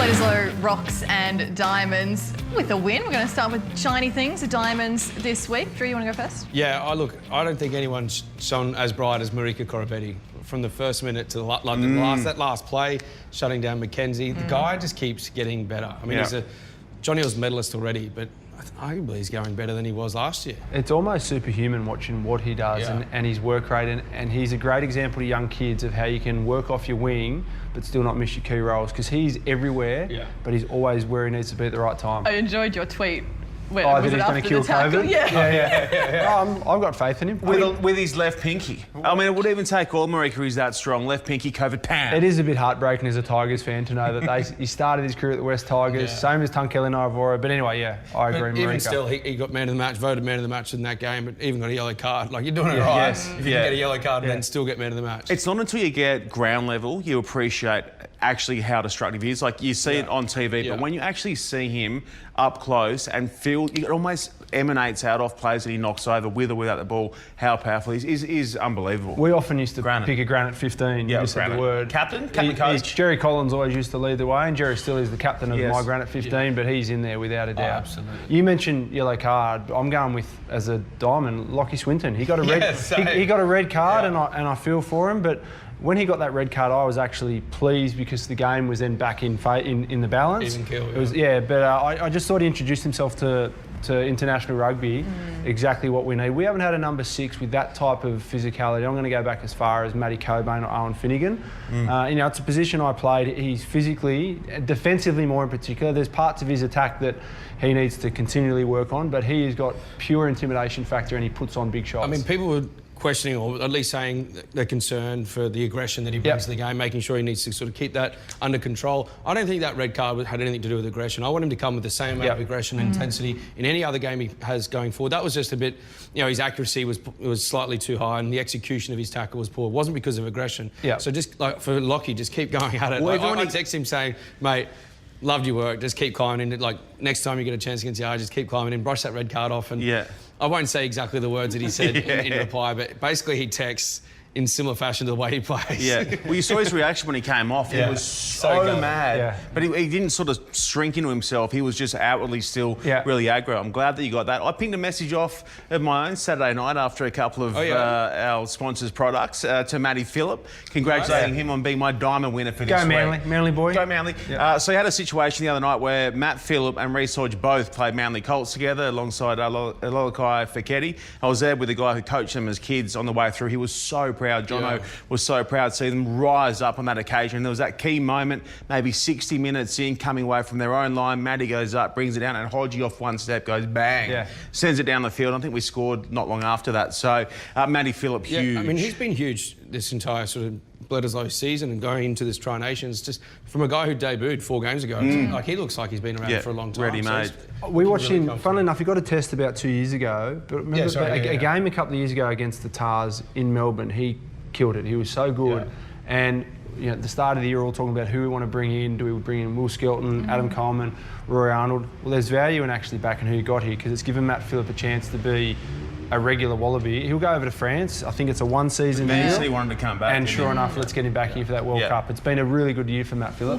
Bledisloe Rocks and Diamonds with a win. We're going to start with shiny things, the Diamonds this week. Drew, you want to go first? Yeah, I don't think anyone's shone as bright as Marika Koroibete. From the first minute to that last play, shutting down Mackenzie. The guy just keeps getting better. I mean, he's a Johnny Hills medalist already, but arguably he's going better than he was last year. It's almost superhuman watching what he does and his work rate, and he's a great example to young kids of how you can work off your wing but still not miss your key roles, because he's everywhere, but he's always where he needs to be at the right time. I enjoyed your tweet. That he's going to kill COVID? Yeah. I've got faith in him. With his left pinky. I mean, it would even take all Marika he's that strong. Left pinky, COVID, pan. It is a bit heartbreaking as a Tigers fan to know that he started his career at the West Tigers, same as Tunkeli Naivora. But anyway, I agree, Marika. Even still, he got man of the match, voted man of the match in that game, but even got a yellow card. Like, you're doing it right. If you can get a yellow card and then still get man of the match. It's not until you get ground level you appreciate actually how destructive he is. Like, you see it on TV, but when you actually see him up close and feel, it almost emanates out off players that he knocks over with or without the ball, how powerful he is unbelievable. We often used to pick a granite 15. You said the word. Captain coach. Jerry Collins always used to lead the way, and Jerry still is the captain of my granite 15, but he's in there without a doubt. Absolutely. You mentioned yellow card. I'm going with, as a diamond, Lockie Swinton. He got a red. He got a red card, and I feel for him, but when he got that red card, I was actually pleased because the game was then back in the balance. Even kill. It was, but I just thought he introduced himself to international rugby, exactly what we need. We haven't had a number 6 with that type of physicality. I'm going to go back as far as Matty Cobain or Owen Finnegan. It's a position I played. He's physically, defensively more in particular, there's parts of his attack that he needs to continually work on, but he has got pure intimidation factor and he puts on big shots. I mean, people were questioning, or at least saying they're concerned for the aggression that he brings to the game, making sure he needs to sort of keep that under control. I don't think that red card had anything to do with aggression. I want him to come with the same amount of aggression and intensity in any other game he has going forward. That was just a bit, his accuracy was slightly too high and the execution of his tackle was poor. It wasn't because of aggression. So just like for Lockie, just keep going at it. Well, I text him saying, mate, loved your work, just keep climbing in. Like, next time you get a chance against the Irish, just keep climbing in, brush that red card off. And I won't say exactly the words that he said in reply, but basically he texts in similar fashion to the way he plays. Well, you saw his reaction when he came off. He was so mad. But he didn't sort of shrink into himself. He was just outwardly still really aggro. I'm glad that you got that. I pinged a message off of my own Saturday night after a couple of our sponsors' products to Matty Phillip, congratulating him on being my diamond winner for this week. Go Manly. Manly boy. Go Manly. So he had a situation the other night where Matt Phillip and Reece Hodge both played Manly Colts together alongside Alolokai Feketi. I was there with the guy who coached them as kids on the way through. He was so proud. Jono was so proud to see them rise up on that occasion. There was that key moment, maybe 60 minutes in, coming away from their own line. Matty goes up, brings it down, and Hodgie off one step goes bang, sends it down the field. I think we scored not long after that. So Matty Phillip, huge. I mean, he's been huge this entire sort of Bledisloe season and going into this Tri-Nations, just from a guy who debuted 4 games ago. Like, he looks like he's been around for a long time. Ready-made. We watched him, funnily enough, he got a test about 2 years ago, but remember a game a couple of years ago against the Tars in Melbourne, he killed it. He was so good. And at the start of the year, we're all talking about who we want to bring in. Do we bring in Will Skelton, Adam Coleman, Roy Arnold? Well, there's value in actually backing who you got here, because it's given Matt Phillip a chance to be a regular Wallaby. He'll go over to France. I think it's a one-season deal. He wanted to come back. And sure enough, let's get him back here for that World Cup. It's been a really good year for Matt Phillip.